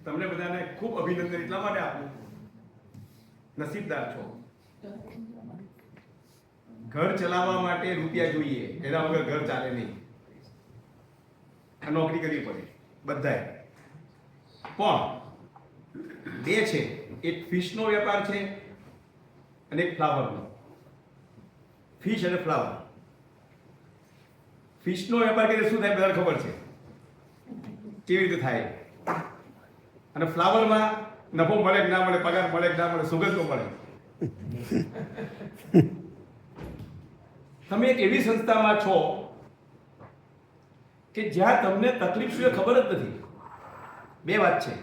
તમને બધાને ખૂબ અભિનંદન એટલા માટે આપું, નસીબદાર છો. ઘર ચલાવવા માટે રૂપિયા જોઈએ, એના વગર ઘર ચાલે નહીં. નોકરી કરવી પડે બધાએ. પણ બે છે, એક ફિશનો વેપાર છે અને એક ફ્લાવરનો. ફિશ અને ફ્લાવર. ફિશનો વેપાર કરીએ શું થાય બધાને ખબર છે કેવી રીતે થાય. અને ફ્લાવરમાં નફો મળે કે ના મળે, પગાર મળે કે ના મળે, સુગંધ તો મળે. તમે એક એવી સંસ્થામાં છો કે જ્યાં તમને તકલીફ શું એ ખબર જ નથી. બે વાત છે,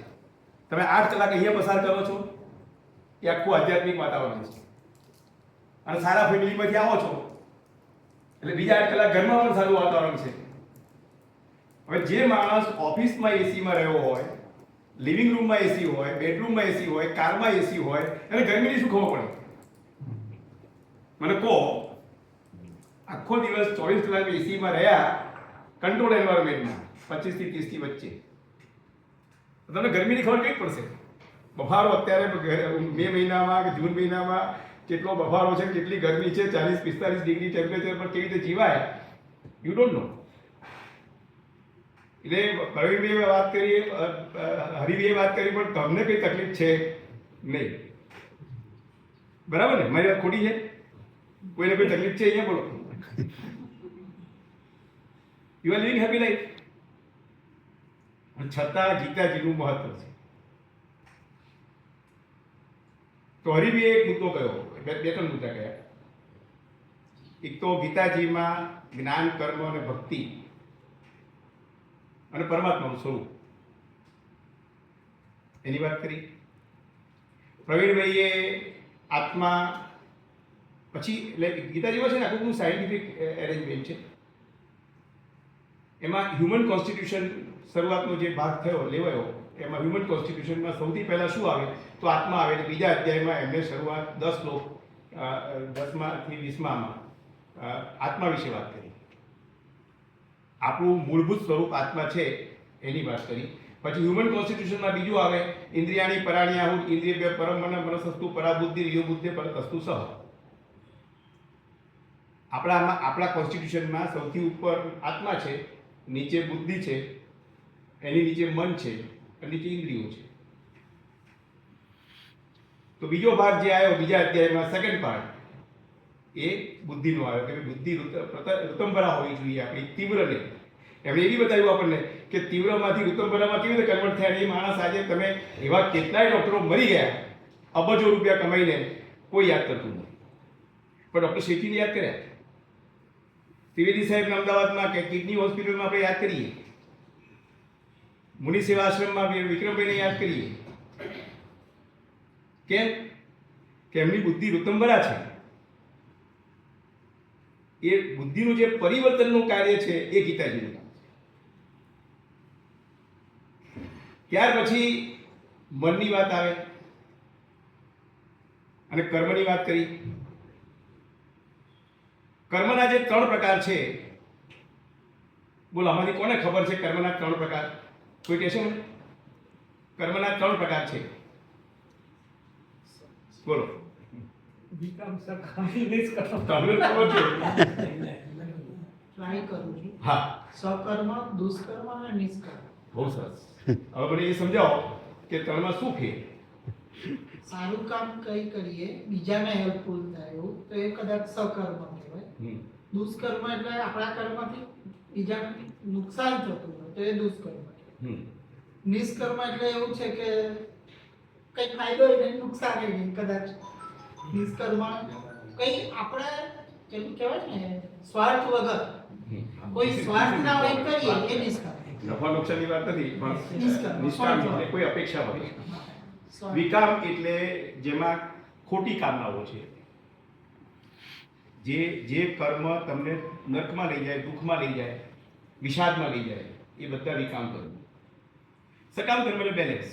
તમે 8 કલાક અહીંયા પસાર કરો છો એ આખું આધ્યાત્મિક વાતાવરણ છે, અને સારા ફેમિલીમાંથી આવો છો એટલે બીજા 8 કલાક ઘરમાં પણ સારું વાતાવરણ છે. હવે જે માણસ ઓફિસમાં એસીમાં રહ્યો હોય, લિવિંગ રૂમમાં એસી હોય, બેડરૂમમાં એસી હોય, કારમાં એસી હોય, એને ગરમીની શું ખબર પડે? મને કહો, આખો દિવસ 24 કલાક એસીમાં રહ્યા કંટ્રોલ એન્વાયરમેન્ટમાં 25 થી 30 ની વચ્ચે, તો તમને ગરમીની ખબર કેવી પડશે? બફારો અત્યારે મે મહિનામાં કે જૂન મહિનામાં કેટલો બફારો છે, કેટલી ગરમી છે, 40-45 ડિગ્રી ટેમ્પરેચર પર કેવી રીતે જીવાય, યુ ડોન્ટ નો. એટલે પ્રવીણભાઈએ વાત કરી, હરિભાઈએ વાત કરી, પણ તમને કઈ તકલીફ છે નહીં. બરાબર ને? મારી વાત ખોટી છે? કોઈને કોઈ તકલીફ છે અહીંયા? બોલો. You are living happy life. છતાં ગીતાજીનું મહત્વ છે. તો હરિભાઈએ એક મુદ્દો કયો, બે ત્રણ મુદ્દા કયા. એક તો ગીતાજીમાં જ્ઞાન, કર્મ અને ભક્તિ અને પરમાત્માનું સ્વરૂપ એની વાત કરી. પ્રવીણભાઈએ આત્મા, પછી એટલે ગીતાજીમાં છે ને આખું સાયન્ટિફિક એરેન્જમેન્ટ છે. એમાં હ્યુમન કોન્સ્ટિટ્યુશન શરૂઆતનો જે ભાગ થયો લેવાયો, એમાં હ્યુમન કોન્સ્ટિટ્યુશનમાં સૌથી પહેલાં શું આવે તો આત્મા આવે. એટલે બીજા અધ્યાયમાં એમને શરૂઆત 10 શ્લોક 10માંથી 20માં આત્મા વિશે વાત કરી. આપણું મૂળભૂત સ્વરૂપ આત્મા છે એની વાત કરી. પછી હ્યુમન કોન્સ્ટિટ્યુશનમાં બીજું આવે ઇન્દ્રિયાણી પરાણ્યાહુ ઇન્દ્રિય પરમ મન મનસસ્તુ પરાબુદ્ધિ યો બુદ્ધિ પરતસ્તુ સહ. આપણા કોન્સ્ટિટ્યુશનમાં સૌથી ઉપર આત્મા છે, નીચે બુદ્ધિ છે, એની નીચે મન છે, અને નીચે ઇન્દ્રિયો છે. તો બીજો ભાગ જે આવ્યો બીજા અધ્યાયમાં, સેકન્ડ પાર્ટ, એ બુદ્ધિનો આવ્યો કે બુદ્ધિ ઋતંભરા હોવી જોઈએ આપણી, તીવ્ર નહીં. એમણે એવી બતાવ્યું આપણને કે તીવ્રમાંથી ઋતંભરામાં કેવી રીતે કન્વર્ટ થયા. એ માણસ આજે તમે એવા કેટલાય ડૉક્ટરો મરી ગયા અબજો રૂપિયા કમાઈને, કોઈ યાદ કરતું નથી. પણ ડૉક્ટર શેઠીને યાદ કર્યા, ત્રિવેદી સાહેબના અમદાવાદમાં કે કિડની હોસ્પિટલમાં આપણે યાદ કરીએ, મુનિ સેવા આશ્રમમાં વિક્રમભાઈને યાદ કરીએ. કેમ? કે એમની બુદ્ધિ ઋતંભરા છે. એ બુદ્ધિનું જે પરિવર્તનનું કાર્ય છે એ ગીતાજીનું કામ છે. ત્યાર પછી મનની વાત આવે અને કર્મની વાત કરી. કર્મના જે 3 પ્રકાર છે, બોલો આમાંથી કોને ખબર છે કર્મના 3 પ્રકાર? કોઈ કહેશે મને? કર્મના 3 પ્રકાર છે, બોલો. વિકામ સકામી નિષ્કર્મ. તમને ખબર છે? ટ્રાય કરું છું. હા, સકર્મ, દુષ્કર્મ અને નિષ્કર્મ. બહુ સરસ. હવે મને એ સમજાવો કે 3માં શું ફેર? સારું કામ કઈ કરીએ બીજાને હેલ્પફુલ થાય એવું તો એ કદાચ સકર્મ કહેવાય. દુષ્કર્મ એટલે આપણા કર્મથી બીજાને નુકસાન થતું હોય તો એ દુષ્કર્મ કહેવાય. નિષ્કર્મ એટલે એવું છે કે કઈ ફાયદો નહીં, નુકસાન નહીં, કદાચ નિષ્કર્મ કઈ આપણે કેમ કહેવાય ને સ્વાર્થ વગર, કોઈ સ્વાર્થ ના હોય કરીએ એ નિષ્કર્મ. નફા નુકસાનની વાત નથી, પણ નિષ્કામ. નિષ્કામ એટલે કોઈ અપેક્ષા વગર. વિકામ એટલે જેમાં ખોટી કામનાઓ છે, જે કર્મ તમને નર્કમાં લઈ જાય, દુઃખમાં લઈ જાય, વિષાદમાં લઈ જાય, એ બધા વિકામ કર્મ. સકામ કર્મ એટલે બેલેન્સ.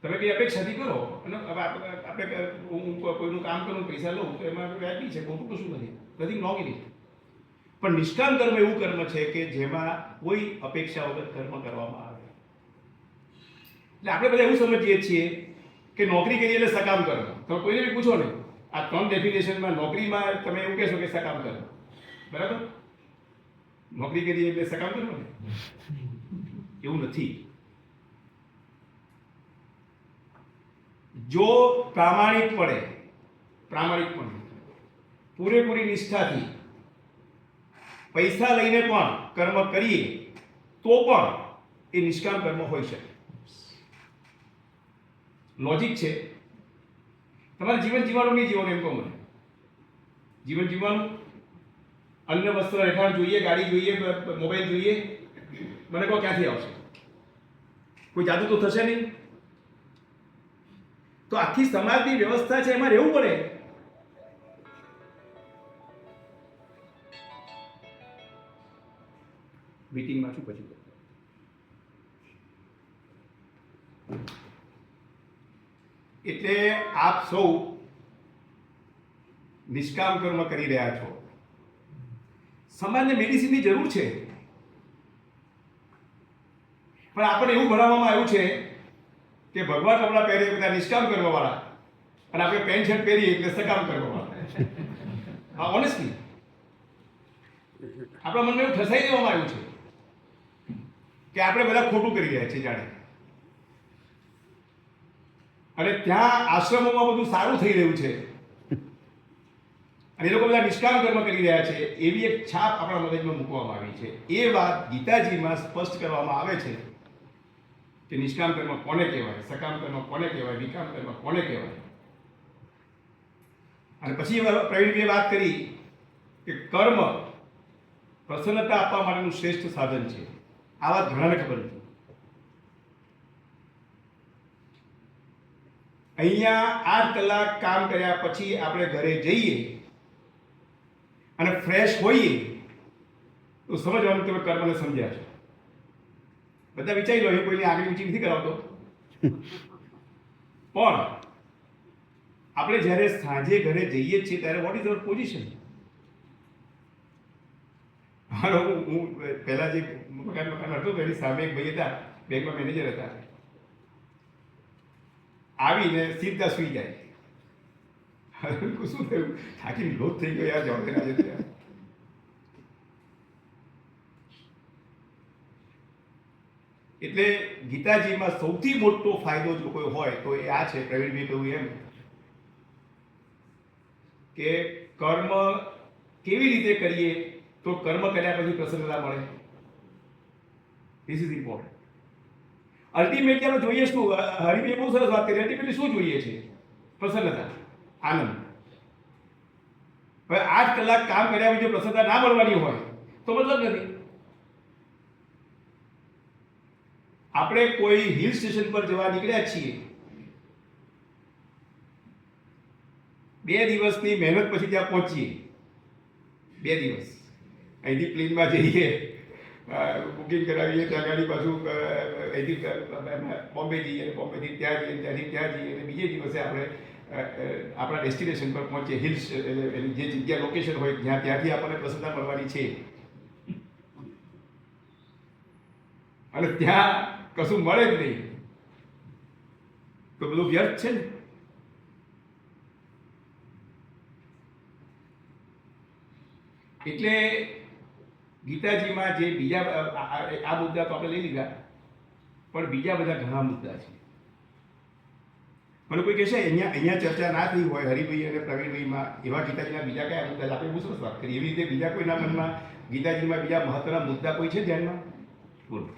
તમે કઈ અપેક્ષાથી કરો અને હવે આપણે હું કોઈનું કામ કરું, પૈસા લઉં તો એમાં વ્યાજબી છે, ખોટું કશું નથી, નથિંગ રોંગ ઇન ઇટ. પણ નિષ્કામ કર્મ એવું કર્મ છે કે જેમાં કોઈ અપેક્ષા વગર કર્મ કરવામાં આવે. એટલે આપણે બધા એવું સમજીએ છીએ કે નોકરી કરીએ એટલે સકામ કર્મ. તમે કોઈને બી પૂછો ને આ 3 ડેફિનેશનમાં નોકરીમાં તમે એવું કહેશો કે સકામ કર્મ, બરાબર? નોકરી કરીએ એટલે સકામ કર્મ ને? એવું નથી. જો પ્રામાણિકપણે પૂરેપૂરી નિષ્ઠાથી પૈસા લઈને પણ કર્મ કરીએ તો પણ એ નિષ્કામ કર્મ હોઈ શકે. લોજિક છે. તમારે જીવન જીવવાનું નહીં જીવવાનું એમ કહો મને. જીવન જીવવાનું, અન્ન વસ્ત્ર રહેઠાણ જોઈએ, ગાડી જોઈએ, મોબાઈલ જોઈએ, મને કહો ક્યાંથી આવશે? કોઈ જાદુ તો થશે નહીં. તો આખી સમાજની વ્યવસ્થા છે એમાં રહેવું પડે. મીટિંગમાં છું પછી એટલે આપ સૌ નિષ્કામ કર્મ કરી રહ્યા છો. સમાજને મેડિસિનની જરૂર છે, પણ આપણને એવું ભણાવવામાં આવ્યું છે કે ભગવાન કપડાં પહેરે બધા નિષ્કામ કરવાવાળા અને આપણે પેન્ટ શર્ટ પહેરીએ એટલે સકામ કરવાવાળા. હા, ઓનેસ્ટલી આપણા મનમાં એવું ઠસાઈ દેવામાં આવ્યું છે કે આપણે બધા ખોટું કરી રહ્યા છીએ જાણે. અને ત્યાં આશ્રમોમાં બધું સારું થઈ રહ્યું છે અને એ લોકો બધા નિષ્કામ કર્મ કરી રહ્યા છે એવી એક છાપ આપણા મગજમાં મૂકવામાં આવી છે. એ વાત ગીતાજીમાં સ્પષ્ટ કરવામાં આવે છે કે નિષ્કામ કર્મ કોને કહેવાય, સકામ કર્મ કોને કહેવાય, વિકામ કર્મ કોને કહેવાય. અને પછી પ્રવીણભાઈએ વાત કરી કે કર્મ પ્રસન્નતા આપવા માટેનું શ્રેષ્ઠ સાધન છે. આ વાત ઘણાને ખબર નથી. અહીંયા 8 કલાક કામ કર્યા પછી આપણે ઘરે જઈએ અને ફ્રેશ હોઈએ તો સમજવાનું તમે કર્મને સમજ્યા છો. બધા વિચારી લો, એ કોઈની આગળ ઊંચી નથી કરાવતો, પણ આપણે જ્યારે સાંજે ઘરે જઈએ છીએ ત્યારે વોટ ઇઝ અવર પોઝિશન? હાલો, હું પહેલા જે મકાન હતો એની સામે એક ભાઈ હતા, બેંકમાં મેનેજર હતા. આવીને સીધા સુઈ જાય. શું થયું? થાકીને લોટ થઈ ગયો યાર, જવાબ ત્યાં. એટલે ગીતાજીમાં સૌથી મોટો ફાયદો જો કોઈ હોય તો એ આ છે, પ્રવીણભાઈ કહ્યું એમ કે કર્મ કેવી રીતે કરીએ તો કર્મ કર્યા પછી પ્રસન્નતા મળે. This is important. અલ્ટિમેટલી આપણે જોઈએ શું? હરિભાઈએ બહુ સરસ વાત કરી. અલ્ટિમેટલી શું જોઈએ છે? પ્રસન્નતા, આનંદ. હવે 8 કલાક કામ કર્યા પછી પ્રસન્નતા ના મળવાની હોય તો મતલબ નથી. આપણે કોઈ હિલ સ્ટેશન પર જવા નીકળ્યા છીએ, 2 દિવસની મહેનત પછી ત્યાં પહોંચીએ. 2 દિવસ અહીંથી પ્લેનમાં જઈએ, બુકિંગ કરાવીએ, ત્યાં ગાડી પાછું અહીંથી બોમ્બે જઈએ, બોમ્બેથી ત્યાં જઈએ, ત્યાંથી ત્યાં જઈએ અને બીજે દિવસે આપણે આપણા ડેસ્ટિનેશન પર પહોંચીએ. હિલ્સ જે જગ્યા લોકેશન હોય જ્યાં ત્યાંથી આપણને પ્રસન્નતા મળવાની છે અને ત્યાં કશું મળે જ નહીં તો બધું વ્યર્થ છે ને. એટલે ગીતાજીમાં જે બીજા આ મુદ્દા તો આપણે લઈ લીધા, પણ બીજા બધા ઘણા મુદ્દા છે. મને કોઈ કહેશે અહીંયા ચર્ચા ના થઈ હોય હરિભાઈ અને પ્રવીણભાઈમાં એવા ગીતાજીના બીજા કયા મુદ્દા? આપણે બહુ સરસ વાત કરી. એવી રીતે બીજા કોઈના મનમાં ગીતાજીમાં બીજા મહત્વના મુદ્દા કોઈ છે ધ્યાનમાં? બોલો,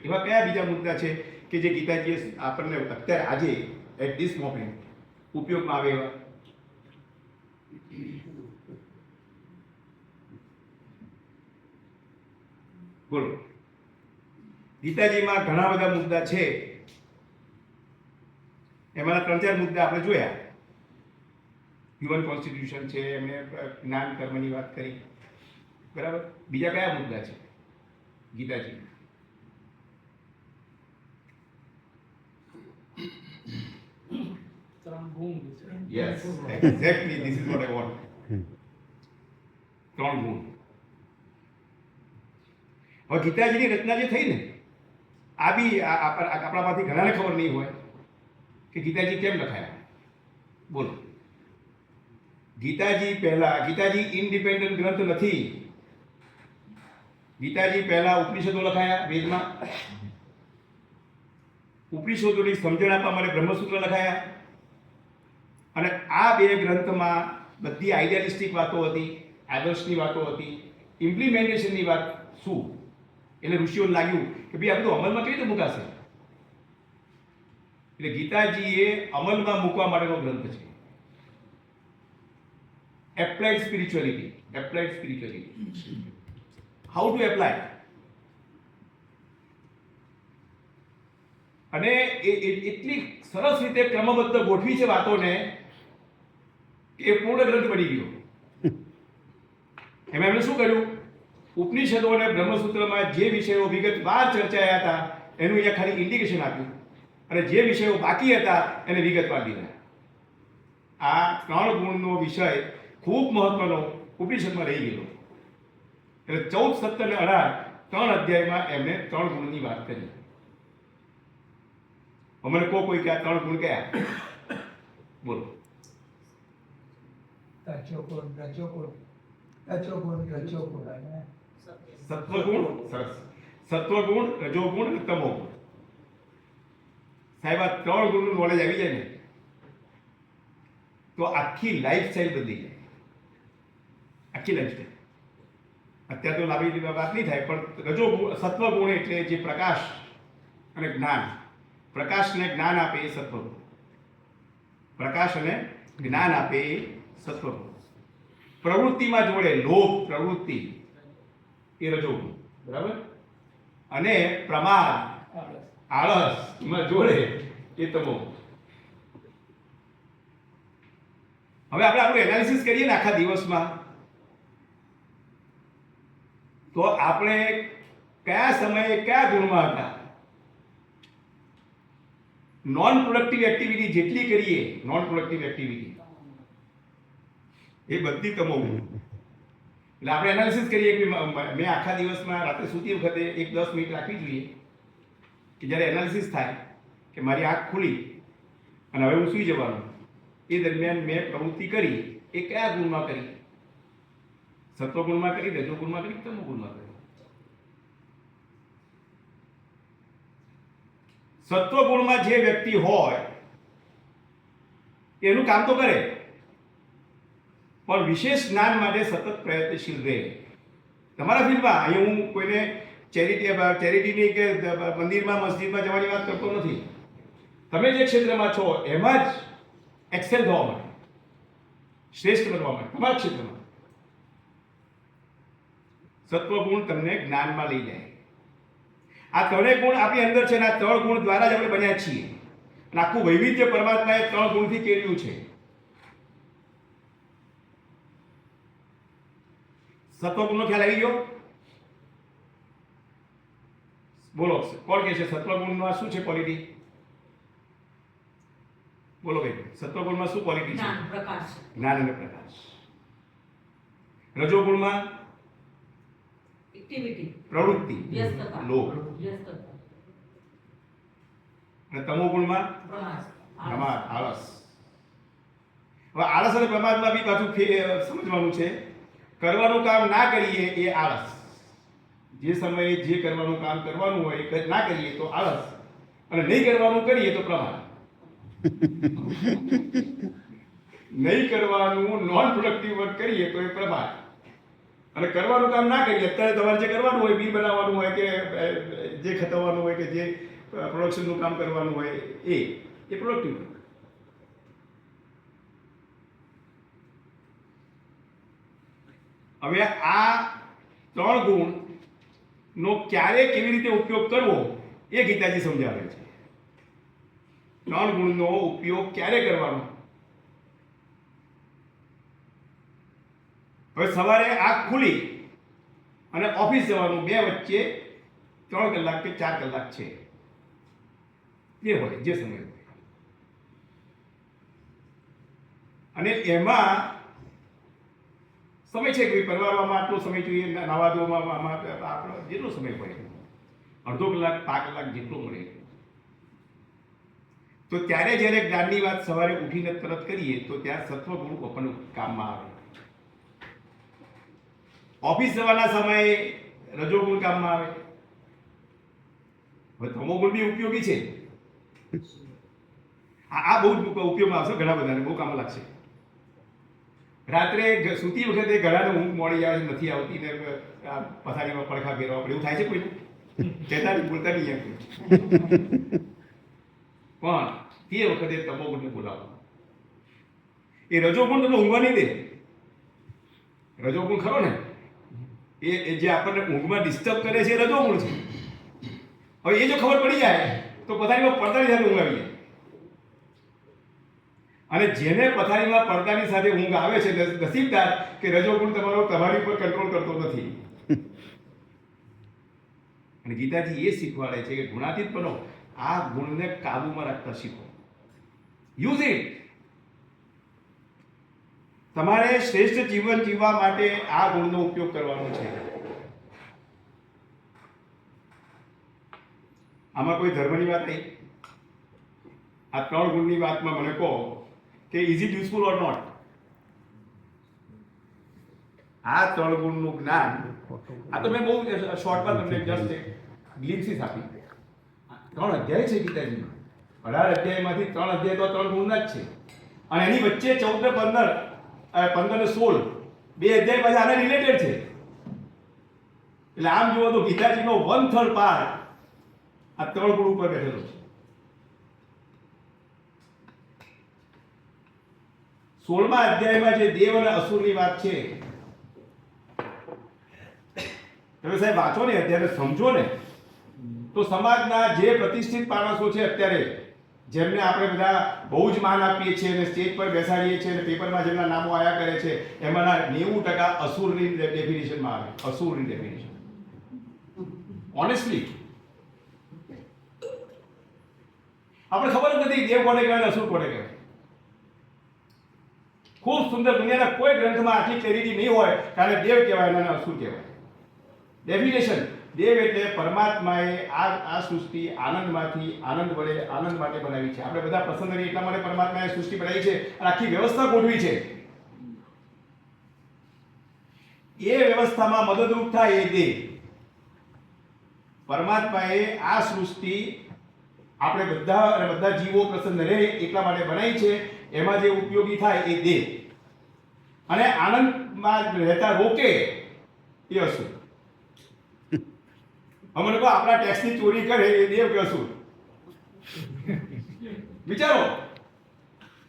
એવા કયા બીજા મુદ્દા છે કે જે ગીતાજીએ આપણને અત્યારે આજે એટ ધીસ મોમેન્ટ ઉપયોગમાં આવે એવા? બોલો. ગીતાજીમાં ઘણા બધા મુદ્દા છે, એમાંના 3-4 મુદ્દા આપણે જોયા. હ્યુમન કોન્સ્ટિટ્યુશન છે, એમને જ્ઞાન કર્મની વાત કરી, બરાબર. બીજા કયા મુદ્દા છે Gitaji? Yes, exactly. This is what I want. 3 ગુણ. હવે ગીતાજીની રચના જે થઈ ને આ બી આપણામાંથી ઘણાને ખબર નહીં હોય કે ગીતાજી કેમ લખાયા. બોલો, ગીતાજી ઇન્ડિપેન્ડન્ટ ગ્રંથ નથી. ગીતાજી પહેલા ઉપનિષદો લખાયા વેદમાં, ઉપનિષદોની સમજણ આપવા માટે બ્રહ્મસૂત્ર લખાયા, અને આ બે ગ્રંથમાં બધી આઈડિયાલિસ્ટિક વાતો હતી, આદર્શની વાતો હતી, ઇમ્પ્લિમેન્ટેશનની વાત શું. એટલે ઋષિઓને લાગ્યું કે ભાઈ આ બધું અમલમાં કેવી રીતે મુકાશે. એટલે ગીતાજી એ અમલમાં મૂકવા માટેનો ગ્રંથ છે. Applied spirituality, how to apply. અને એટલી સરસ રીતે ક્રમબદ્ધ ગોઠવી છે વાતોને કે એ પૂર્ણ ગ્રંથ બની ગયો. એમાં એમણે શું કર્યું, ઉપનિષદો અને બ્રહ્મસૂત્રમાં જે વિષયો વિગતવાર ચર્ચાયા હતા એનું અહીંયા ખાલી ઇન્ડિકેશન આપ્યું, અને જે વિષયો બાકી હતા એને વિગતવાર દીધા. આ 3 ગુણનો વિષય ખૂબ મહત્વનો ઉપનિષદમાં રહી ગયેલો. એટલે 14, 17 અને 18 3 અધ્યાયમાં એમણે 3 ગુણની વાત કરી. અમને કોઈ કે આ 3 ગુણ કયા? બોલો. સત્વગુણ, સરસ. સત્વગુણ, રજોગુણ અને તમોગુણ. સાહેબ, આ 3 ગુણનું નોલેજ આવી જાય ને તો આખી લાઈફ સ્ટાઈલ બદલી જાય. આખી લાઈફ સ્ટાઈલ. અત્યારે તો લાવી વાત નહીં થાય, પણ રજોગુણ, સત્વગુણ એટલે જે પ્રકાશ અને જ્ઞાન, પ્રકાશ અને જ્ઞાન આપે એ સત્વગુણ. પ્રકાશ અને જ્ઞાન આપે એ સત્વગુણ. પ્રવૃત્તિમાં જોડે લોભ, પ્રવૃત્તિ એ રજોગુણ, બરાબર. અને પ્રમાદ, આળસ એમાં જોડે એ તમોગુણ. હવે આપણે આપણું એનાલિસિસ કરીએ ને આખા દિવસમાં, તો આપણે કયા સમયે કયા ગુણમાં હતા. નોન પ્રોડક્ટિવ એક્ટિવિટી જેટલી કરીએ, નોન પ્રોડક્ટિવ એક્ટિવિટી એ બધી તમોગુણ. એટલે આપણે એનાલિસિસ કરીએ કે મેં આખા દિવસમાં રાતે સૂતી વખતે 1-10 મિનિટ રાખવી જોઈએ કે જ્યારે એનાલિસિસ થાય કે મારી આંખ ખુલી અને હવે હું સૂઈ જવાનું, એ દરમિયાન મેં પ્રવૃત્તિ કરી એ કયા ગુણમાં કરી. સત્વગુણમાં કરી, રજોગુણમાં કરી, તમોગુણમાં કરી. સત્વગુણમાં જે વ્યક્તિ હોય એનું કામ તો કરે, પણ વિશેષ જ્ઞાન માટે સતત પ્રયત્નશીલ રહે. તમારા ફિલ્ડમાં અહીં હું કોઈને ચેરિટીની કે મંદિરમાં મસ્જિદમાં જવાની વાત કરતો નથી. તમે જે ક્ષેત્રમાં છો એમાં જ એક્સેલ થવા માટે, શ્રેષ્ઠ બનવા માટે તમારા ક્ષેત્રમાં સત્વગુણ તમને જ્ઞાનમાં લઈ જાય. આ 3 ગુણ આપણી અંદર છે, અને આ 3 ગુણ દ્વારા જ આપણે બન્યા છીએ. અને આખું વૈવિધ્ય પરમાત્માએ 3 ગુણથી કેળવ્યું છે. સત્વગુણનો ખ્યાલ આવી ગયો? બોલો, કોણ કહે છે સત્વગુણમાં શું છે ક્વોલિટી? બોલો ભાઈ, સત્વગુણમાં શું ક્વોલિટી છે? જ્ઞાન અને પ્રકાશ. રજોગુણમાં એક્ટિવિટી, પ્રવૃત્તિ, લોભ. અને તમોગુણમાં પ્રમાદ, આળસ. હવે આળસ અને પ્રમાદમાં બી પાછું સમજવાનું છે. કરવાનું કામ ના કરીએ એ આળસ. જે સમયે જે કરવાનું કામ કરવાનું હોય એ ના કરીએ તો આળસ, અને નહીં કરવાનું કરીએ તો પ્રમાદ. નહીં કરવાનું નોન પ્રોડક્ટિવ વર્ક કરીએ તો એ પ્રમાદ, અને કરવાનું કામ ના કરીએ. અત્યારે તમારે જે કરવાનું હોય, બિલ બનાવવાનું હોય કે જે ખતવવાનું હોય કે જે પ્રોડક્શનનું કામ કરવાનું હોય એ પ્રોડક્ટિવ વર્ક. હવે આ 3 ગુણનો ક્યારે કેવી રીતે ઉપયોગ કરવો એ ગીતાજી સમજાવે છે. 3 ગુણનો ઉપયોગ ક્યારે કરવાનો? હવે સવારે આંખ ખુલી અને ઓફિસ જવાનું, 2 વચ્ચે 3 કલાક કે 4 કલાક છે, જે હોય જે સમય હોય. અને એમાં સમય છે કે પરવારવામાં આટલો સમય જોઈએ, નાવા ધોવામાં આપણો જેટલો સમય હોય અડધો કલાક 5 કલાક જેટલો મળે, તો ત્યારે જ્યારે જ્ઞાનની વાત સવારે ઉઠીને તરત કરીએ તો ત્યાં સત્વગુણ આપણને કામમાં આવે. ઓફિસ જવાના સમયે રજોગુણ કામમાં આવે. હવે તમોગુણ બી ઉપયોગી છે. આ બહુ જ ઉપયોગમાં આવશે, ઘણા બધાને બહુ કામ લાગશે. રાત્રે સૂતી વખતે ઘણાને ઊંઘ મોડી આવે, નથી આવતી ને પથારીમાં પડખા ફેરવા પડે, એવું થાય છે કોઈને? કહેતા બોલતા નહીં એમ. પણ તે વખતે તમોગુણને બોલાવો. એ રજોગુણ તમને ઊંઘવા નહીં દે. રજોગુણ ખરો ને, એ જે આપણને ઊંઘમાં ડિસ્ટર્બ કરે છે એ રજોગુણ છે. હવે એ જો ખબર પડી જાય તો પથારીમાં પડતાની સાથે ઊંઘ આવી જાય. અને જેને પથારીમાં પડતાની સાથે ઊંઘ આવે છે નસીબદાર કે રજોગુણ તમારી ઉપર કંટ્રોલ કરતો નથી. અને ગીતાજી એ શીખવાડે છે કે ગુણાતીત બનો, આ ગુણને કાબુમાં રાખતા શીખો. Use it. તમારે શ્રેષ્ઠ જીવન જીવવા માટે આ ગુણનો ઉપયોગ કરવાનો છે. આમાં કોઈ ધર્મની વાત નહીં. આ 3 ગુણની વાતમાં મને કહો કે is it useful or not? આ 3 ગુણનું જ્ઞાન, આ તો મેં બહુ શોર્ટમાં તમને જસ્ટ ગ્લિમ્સિસ આપી. 3 અધ્યાય છે ગીતાજીમાં. 18 અધ્યાયમાંથી 3 અધ્યાય તો 3 ગુણના જ છે. અને એની વચ્ચે 14 ને 15 ને 16 બે અધ્યાય પાછા આને રિલેટેડ છે. એટલે આમ જુઓ તો ગીતાજીનો 1/3 પાર્ટ આ 3 ગુણ ઉપર બેઠેલો છે. 16મા અધ્યાયમાં જે દેવ અને અસુરની વાત છે, તમે સાહેબ વાંચો ને અત્યારે, સમજો ને, તો સમાજના જે પ્રતિષ્ઠિત માણસો છે અત્યારે, જેમને આપણે બધા બહુ જ માન આપીએ છીએ અને સ્ટેજ પર બેસાડીએ છીએ અને પેપરમાં જેમના નામો આયા કરે છે, એમાંના 90% અસુરની ડેફિનેશનમાં આવે. અસુરની ડેફિનેશન. ઓનેસ્ટલી આપણે ખબર જ નથી દેવ કોને કહેવાય, અસુર કોને કહેવાય. ખૂબ સુંદર, દુનિયાના કોઈ ગ્રંથમાં આટલી ક્લેરિટી નહીં હોય કારણ દેવ કહેવાય અને અસુર કહેવાય. ડેફિનેશન: દેવ એટલે પરમાત્માએ આ સૃષ્ટિ આનંદમાંથી, આનંદ વડે, આનંદ માટે બનાવી છે. આપણે બધા પ્રસન્ન રહીએ એટલા માટે પરમાત્માએ સૃષ્ટિ બનાવી છે અને આખી વ્યવસ્થા ગોઠવી છે. એ વ્યવસ્થામાં મદદરૂપ થાય એ દેવ. પરમાત્માએ આ સૃષ્ટિ આપણે બધા જીવો પ્રસન્ન રહે એટલા માટે બનાવી છે. એમાં જે ઉપયોગી થાય એ દેવ. અને આનંદમાં રહેતા રોકે એ અસુર. અમને કહો આપણા ટેક્સની ચોરી કરે એ દેવ કે અસુર? વિચારો.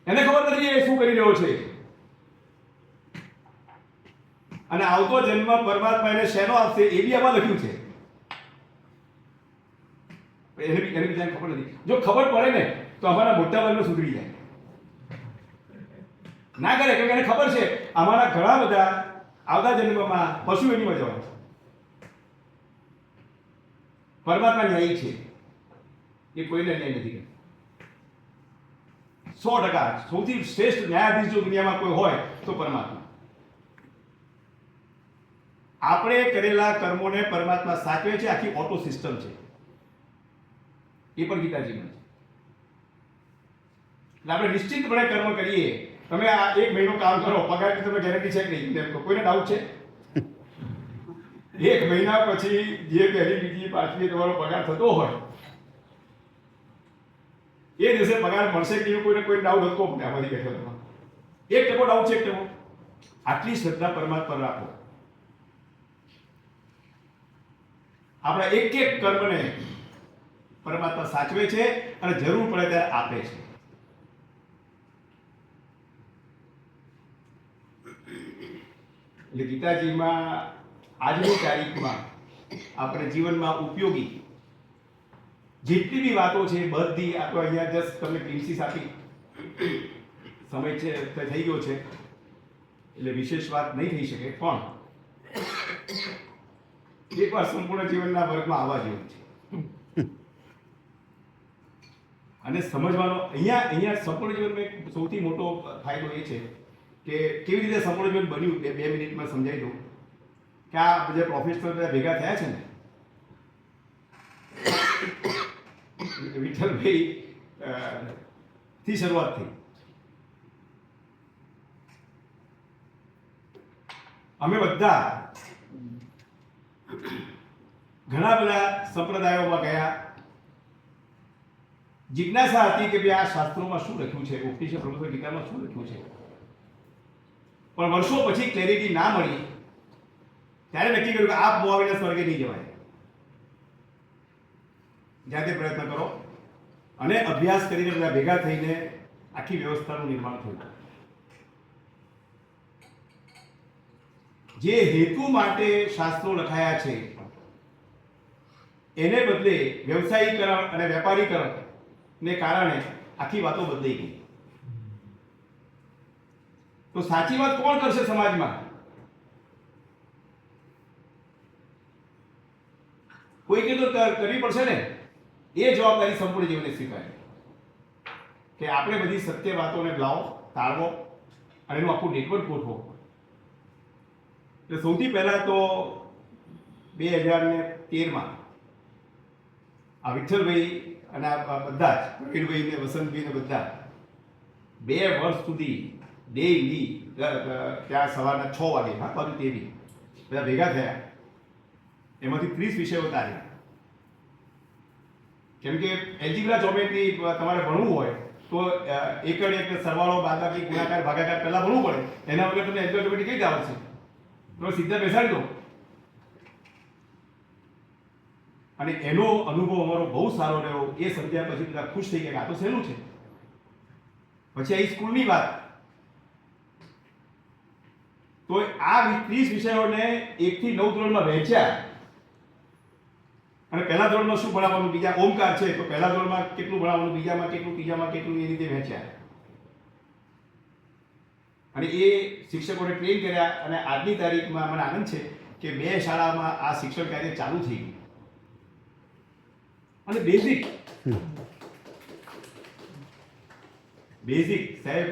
એને ખબર નથી એ શું કરી રહ્યો છે. અને આવતો જન્મ પરમાત્મા એને શેનો આપશે એ બી આમાં લખ્યું છે. એને બીજાને ખબર નથી. જો ખબર પડે ને તો અમારા મોટા ભાગનો સુધરી જાય. ના કરે કેમ કે એને ખબર છે અમારા ઘણા બધા આવતા જન્મમાં પશુ એનીમાં જવાના. પરમાત્મા ન્યાયી છે, એ કોઈને ન્યાય નથી કરતો. 100% સૌથી શ્રેષ્ઠ ન્યાયાધીશ જો દુનિયામાં કોઈ હોય તો પરમાત્મા. આપણે કરેલા કર્મોને પરમાત્મા સાચવે છે. આખી ઓટો સિસ્ટમ છે. એ પણ ગીતાજીમાં છે. એટલે આપણે નિશ્ચિતપણે કર્મ કરીએ. તમે આ 1 મહિનો કામ કરો, પગારની તમે ગેરંટી છે કે નહીં? કોઈને ડાઉટ છે? 1 મહિના પછી જે પહેલી, બીજી, પાંચમી તમારો પગાર થતો હોય એ દિવસે પગાર મળશે કે કોઈને કોઈ ડાઉટ હતો ને? આમાંથી બેઠો હતો 1% ડાઉટ છે. 1%. આટલી શ્રદ્ધા પરમાત્મા રાખો. આપણા એક કર્મને પરમાત્મા સાચવે છે અને જરૂર પડે ત્યારે આપે છે. એટલે ગીતાજીમાં આજની તારીખમાં આપણે જીવનમાં ઉપયોગી જેટલી બી વાતો છે બધી, આ તો અહીંયા જસ્ટ તમને ગ્લિમ્સિસ આપી. સમય છે થઈ ગયો છે એટલે વિશેષ વાત નહીં થઈ શકે, પણ એકવાર સંપૂર્ણ જીવનના વર્ગમાં આવવા જેવું છે. અને સમજવાનો અહીંયા સંપૂર્ણ જીવનમાં એક સૌથી મોટો ફાયદો એ છે કે કેવી રીતે સંપૂર્ણ જીવન બન્યું. 2 મિનિટમાં સમજાવી દઉં કે આ જે પ્રોફેશનલ બધા ભેગા થયા છે ને, વિઠ્ઠલભાઈ થી શરૂઆત થઈ. અમે બધા ઘણા બધા સંપ્રદાયોમાં ગયા. જિજ્ઞાસા હતી કે ભાઈ આ શાસ્ત્રોમાં શું લખ્યું છે, ઉપનિષદ ભગવદ ગીતામાં શું લખ્યું છે. પણ વર્ષો પછી ક્લેરિટી ના મળી ત્યારે નક્કી કર્યું કે આપ મોહાવીના સ્વર્ગે નહીં જવાય. જાતે પ્રયત્ન કરો અને અભ્યાસ કરીને બધા ભેગા થઈને આખી વ્યવસ્થાનું નિર્માણ થયું. જે હેતુ માટે શાસ્ત્રો લખાયા છે એને બદલે વ્યવસાયીકરણ અને વેપારીકરણ ને કારણે આખી વાતો બદલાઈ ગઈ. તો સાચી વાત કોણ કરશે સમાજમાં? કોઈકે તો કરવી પડશે ને. એ જવાબદારી સંપૂર્ણ જીવને સ્વીકારે કે આપણે બધી સત્ય વાતોને લાવો, તાળવો અને એનું આખું નેટવર્ક ગોઠવો. એટલે સૌથી પહેલા તો 2013માં આ વિઠ્ઠલભાઈ અને આ બધા જ પ્રવીણભાઈ ને વસંતભાઈ ને બધા 2 વર્ષ સુધી ડેઈલી ત્યાં સવારના 6 વાગે બાજુ તેવી બધા ભેગા થયા. એમાંથી 30 વિષયો તાર્યા. કેમ કે એલ્જીબ્રા જ્યોમેટ્રી તમારે ભણવું હોય તો એકડ એક સરવાળો બાદબાકી ગુણાકાર ભાગાકાર પહેલા ભણવું પડે. એના વગર તમને એલ્જીબ્રા જ્યોમેટ્રી કઈ રીતે આવશે? તો સીધા બેસાડી દો. અને એનો અનુભવ અમારો બહુ સારો રહ્યો. એ સમજ્યા પછી બધા ખુશ થઈ ગયા. આ તો સહેલું છે. પછી આવી સ્કૂલની વાત. તો આ 30 વિષયોને 1 થી 9 ધોરણમાં વહેંચ્યા. અને પહેલા ધોરણમાં શું ભણાવવાનું, બીજા ઓમકાર છે તો પહેલા ધોરણમાં કેટલું ભણાવવાનું, બીજામાં કેટલું, ત્રીજામાં કેટલું, એ રીતે વહેંચ્યા. અને એ શિક્ષકોને ટ્રેન કર્યા. અને આજની તારીખમાં મને આનંદ છે કે 2 શાળામાં આ શિક્ષણ કાર્ય ચાલુ થઈ ગયું. અને બેઝિક સાહેબ,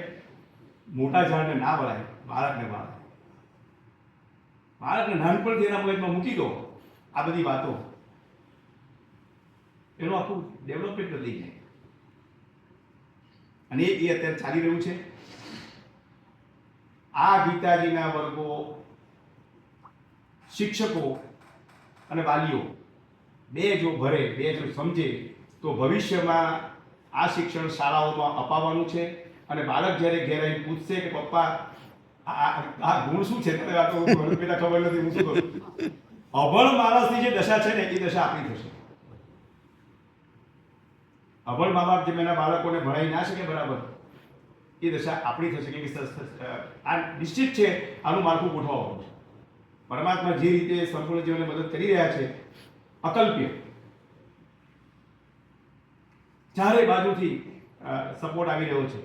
મોટા ઝાડને ના વળાય, બાળકને વળાય. બાળકને નાનપણથી એના મગજમાં મૂકી દો આ બધી વાતો, એનું આખું ડેવલપમેન્ટ બદલી જાય. અને એ અત્યારે ચાલી રહ્યું છે. આ ગીતાજીના વર્ગો શિક્ષકો અને વાલીઓ બે જો ભરે, બે જો સમજે તો ભવિષ્યમાં આ શિક્ષણ શાળાઓમાં અપાવવાનું છે. અને બાળક જ્યારે ઘેર આવીને પૂછશે કે પપ્પા આ ગુણ શું છે, ત્યારે આ તો પેલા ખબર નથી, હું શું કરું. અભણ માણસની જે દશા છે ને એ દશા આપણી થશે. અભણ મા બાપ જેમ એના બાળકોને ભણાવી ના શકે બરાબર, એ દશા આપણી થશે. કે આ નિશ્ચિત છે, આનું માળખું ગોઠવવાનું છે. પરમાત્મા જે રીતે સંપૂર્ણ જીવનને મદદ કરી રહ્યા છે, અકલ્પ્ય, ચારે બાજુથી સપોર્ટ આવી રહ્યો છે.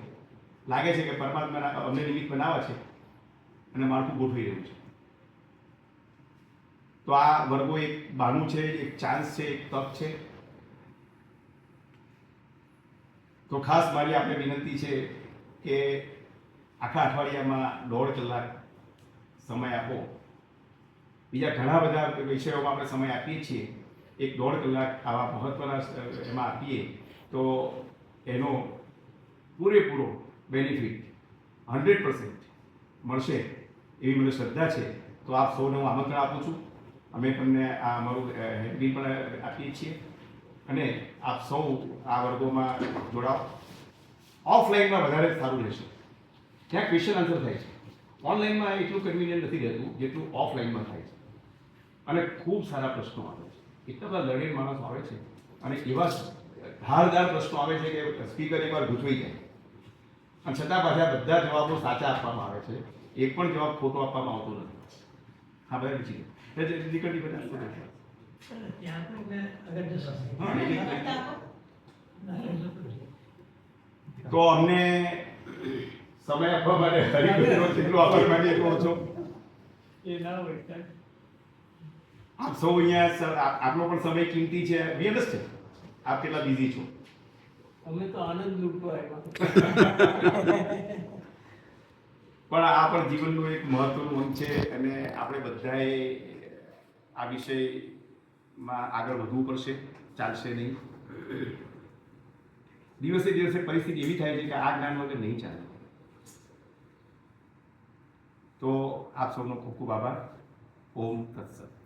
લાગે છે કે પરમાત્માના અમને નિમિત્ત બનાવવા છે અને માળખું ગોઠવી રહ્યું છે. તો આ વર્ગો એક બહાનું છે, એક ચાન્સ છે, એક તક છે. તો ખાસ મારી આપણે વિનંતી છે કે આખા અઠવાડિયામાં 1.5 કલાક સમય આપો. બીજા ઘણા બધા વિષયોમાં આપણે સમય આપીએ છીએ. 1.5 કલાક આવા મહત્વના એમાં આપીએ તો એનો પૂરેપૂરો બેનિફિટ 100% મળશે એવી મને શ્રદ્ધા છે. તો આપ સૌને હું આમંત્રણ આપું છું. અમે તમને આ અમારું હેલ્પબિલ પણ આપીએ છીએ અને આપ સૌ આ વર્ગોમાં જોડાઓ. ઓફલાઈનમાં વધારે સારું રહેશે. ત્યાં ક્વેશ્ચન આન્સર થાય છે. ઓનલાઈનમાં એટલું કન્વિનિયન્ટ નથી રહેતું જેટલું ઓફલાઈનમાં થાય છે. અને ખૂબ સારા પ્રશ્નો આવે છે. એટલા બધા લડેલ માણસો આવે છે અને એવા ધારદાર પ્રશ્નો આવે છે કે સ્પીકર એકવાર ગૂંચવાઈ જાય. અને છતાં પાછા બધા જવાબો સાચા આપવામાં આવે છે. એક પણ જવાબ ખોટો આપવામાં આવતો નથી. હા, બરાબર છે. નીકળતી બધા તો અમને સમય આપવા માટે જેટલો આભાર માનીએ એટલો ઓછો. આપ સૌ અહીંયા આપનો પણ સમય કિંમતી છે. વી અન્ડરસ્ટેન્ડ આપ કેટલા બિઝી છો. અમે તો આનંદ લૂંટો આવ્યા. પણ આ પણ જીવનનું એક મહત્વનું અંગ છે અને આપણે બધાએ આ વિષયમાં આગળ વધવું પડશે. ચાલશે નહીં. દિવસે દિવસે પરિસ્થિતિ એવી થાય છે કે આ જ્ઞાન વગર નહીં ચાલે. તો આપ સૌનો ખૂબ ખૂબ આભાર. ઓમ તત્સત.